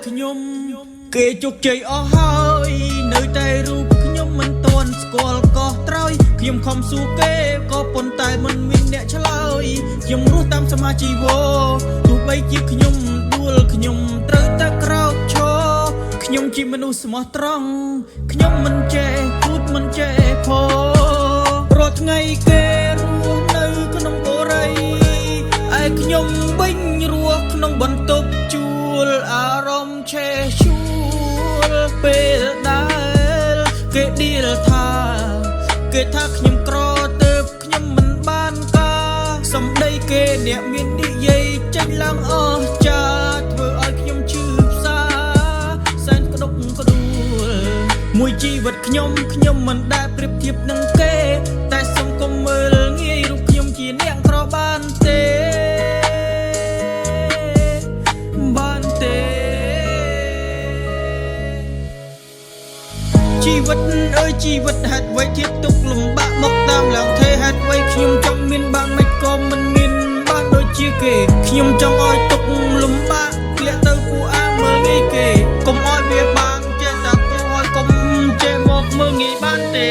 ខ្ញុំគេជោគជ័យអស់ហើយនៅតែរូបខ្ញុំមិនទាន់ស្គាល់កោះត្រោយខ្ញុំខំសួរគេក៏ប៉ុន្តែមិនមានអ្នកឆ្លើយខ្ញុំរស់តាមសមាជីវទោះបីជាខ្ញុំដួលខ្ញុំត្រូវតែក្រោកឈរខ្ញុំជាមនុស្សស្មោះត្រង់ខ្ញុំមិនចេះพูดមិនចេះផរាល់ថ្ងៃគេរស់នៅក្នុងបរិយាឯខ្ញុំវិញរស់ក្នុងបន្ទប់ជួលអារម្មណ៍ឆេះឈួលពេលដែលគេឌីលថាខ្ញុំក្រទៅខ្ញុំមិនបានការសម្ដីគេអ្នកមាននិយាយចេញឡើងអស់ចាធ្វើឲ្យខ្ញុំឈឺផ្សាសែនក្តុកក្តួលមួយជីវិតខ្ញុំមិនដែលប្រៀបធៀបនឹងគេតែសុំកុំមើលងាយរូបខ្ញុំជាអ្នកក្របានទេជីវិតអើយជីវិតហេតុអ្វីជាទុកលំបាកមកតាមឡើងថេហេតុអ្វីខ្ញុំចង់មានបានមិនក៏មិនមានបានដូចជាគេខ្ញុំចង់ឲ្យទុកលំបាកធ្លាក់ទៅពួកអាមើលងាយគេកុំឲ្យវាបានចេះតែពួកឲ្យកុំចេះមកមើលងាយបានទេ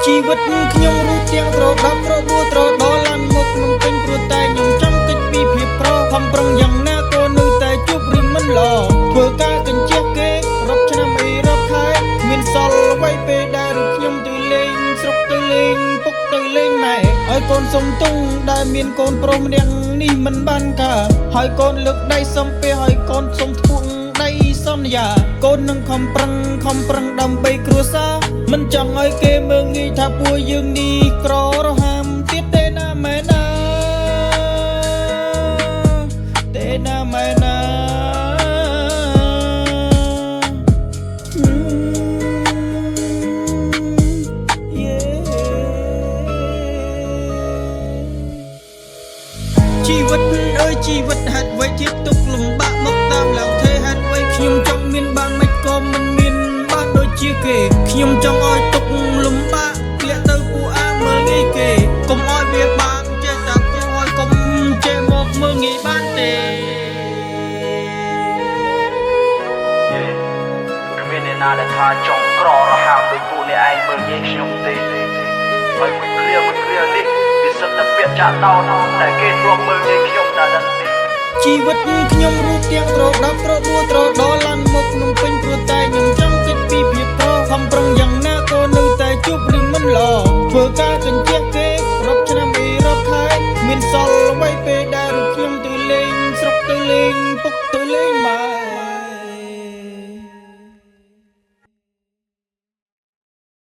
ជីវិតខ្ញុំរស់ទាំងត្រដប់ត្រដួលត្រដឡើងមកក្នុងពេញព្រោះតែខ្ញុំចង់កិច្ចពីភាពប្រខំប្រឹងយ៉ាងណាក៏នៅតែជប់ឬមិនល្អធ្វើការកញ្ជះគេរាប់ឆ្នាំអីរាប់ខែមានសល់អ្វីពេលដែលរូបខ្ញុំទៅលេងស្រុកទៅលេងពុកទៅលេងម៉ែហើយកូនសុំទងដែលមានកូនប្រុសម្នាក់នេះមិនបានការហើយកូនលើកដៃសំពះហើយកូនសុំធ្ពក់ដៃសន្យាកូននឹងខំប្រឹងដើម្បីគ្រួសារមិនចង់ឲ្យគេមើលងាយថាពួកយើងនេះក្ររហាមទៀតទេណាម៉ែណាទេណាម៉ែណាជីវិតអើយជីវិតហេតុអ្វីជាទុកលំបាកមកតាមឡើងថេហេតុអ្វីខ្ញុំចង់មានបានមិនក៏មិនមានបានដូចជាគេខ្ញុំចង់ឲ្យទុកលំបាកធ្លាក់ទៅពួកអាមើលងាយគេកុំឲ្យវាបានចេះតែពួកឲ្យកុំចេះមកមើលងាយបានទេគ្មានអ្នកណាដែលថាចង់ក្ររហាមដោយពួកអ្នកឯងមើលងាយខ្ញុំទេហើយមួយគ្រានេះវាសិតតែពាក្យចាក់ដោនតែគេធ្លាប់មើលងាយខ្ញុំតែដឹងទេជីវិតខ្ញុំរស់ទាំងត្រដប់ត្រដួលត្រដឡើងមកក្នុងពេញព្រោះតែខ្ញុំចង់គិតពីភាពប្រខំប្រឹងយ៉ាងណាក៏នៅតែជប់ឬមិនល្អធ្វើការកញ្ជះគេរាប់ឆ្នាំអីរាប់ខែមានសល់